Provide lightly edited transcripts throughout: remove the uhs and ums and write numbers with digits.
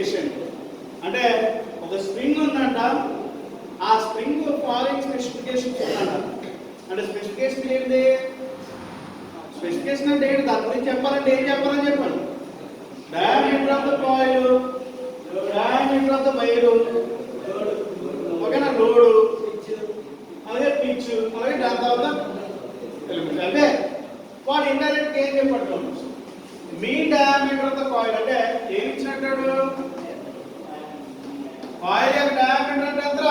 specification. అంటే ఒక spring ఉందంట, ఆ స్ప్రింగ్ ఫాలోయింగ్ స్పెసిఫికేషన్ ఉందంట. అంటే స్పెసిఫికేషన్ ఏంటి? స్పెసిఫికేషన్ అంటే ఏంటి? దాని గురించి చెప్పాలంటే ఏం చెప్పాలని చెప్పండి. Diameter of the coil, diameter of the wire, ఓకేనా, లోడ్, అలాగే పిచ్, అలాగే దాని తర్వాత ఎలిమెంట్. అంటే వాడు ఇండైరెక్ట్ ఏం చెప్పట్లేదు. Mean diameter of the coil అంటే ఏమి ఇచ్చినట్టు? కాయిల్ యొక్క డయామీటర్ అంటే ఎంత?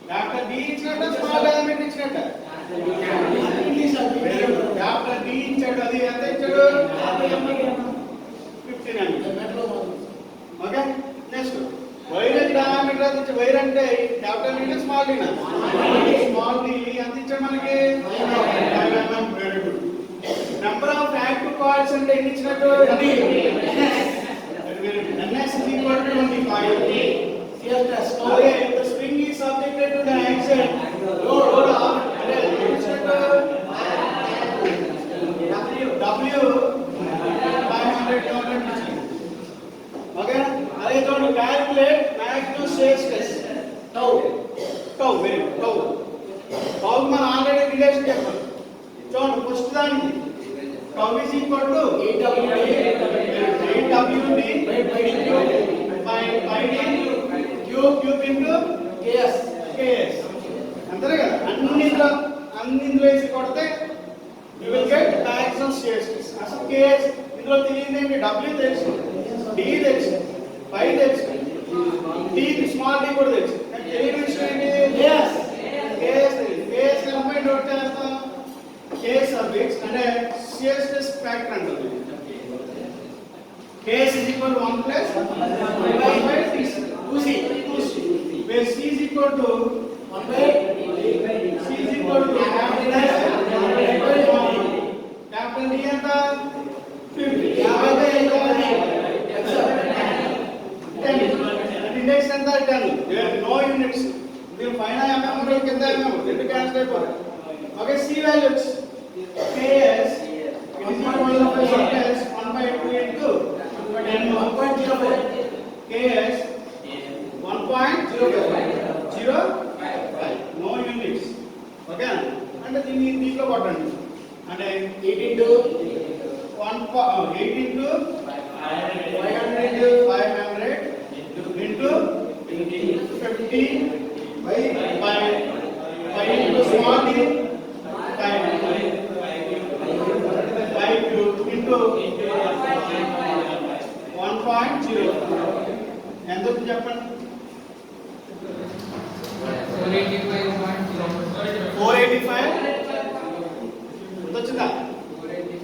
క్యాపిటల్ డి ఇచ్చినట్టు, స్మాల్ డయామీటర్ ఇచ్చినట్టు? క్యాపిటల్ డి ఇచ్చాడు. అది ఎంత ఇచ్చాడు? 15 mm. ఓకే, నెక్స్ట్ వైర్ యొక్క డయామీటర్ ఎంత ఇచ్చాడు? వైర్ అంటే capital D small D? Small D ఎంత ఇచ్చాడు మనకి? 5 mm. Very good. Number of active coils అంటే ఎన్ని ఇచ్చినట్టు? NS is equal to 25. Okay, the spring is subjected to the action load of W 500 Newton. Okay, are you going to calculate maximum shear stress? Tau, very good. Tau man already relation chepparu. చూడండి, first దానికి tau is equal to 8WD by D cube into KS. అంతే కదా? అన్నిందులో వేసి కొడితే you will get maximum shear stress. అసలు KS ఇందులో తెలియదు ఏంటి? W తెలుసు, D తెలుసు, పై తెలుసు, D స్మాల్ d కూడా తెలుసు. తెలియని విషయం ఏంటి? KS తెలియదు. KS ఎలా నోట్ చేస్తాం? K sub x అంటే shear stress factor అంటారు. K is equal to 1 plus 1 by 2C, where C is equal to 1 by C is equal to capital D ఎంత? 50. 50 by ఎంత? 10. Index ఎంత? 10. There are no units. మీరు పైన mm మరియు కింద mm రెండు క్యాన్సిల్ అయిపోతాయి. Okay, C values KS is equal to 1 by 2 into 10, 1.05. KS 1.05. No units. Okay, అంటే దీంట్లో కొట్టండి. అంటే 8 into 500 into 500 into 50 by 5 into small d into 1.0. ఎంత చెప్పండి? 485 ఎంత వచ్చిందా?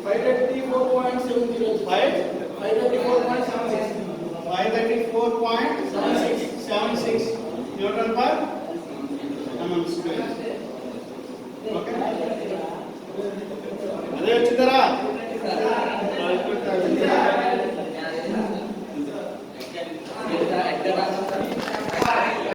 534.76 Newton per mm square. Okay, అదే వచ్చిందరా?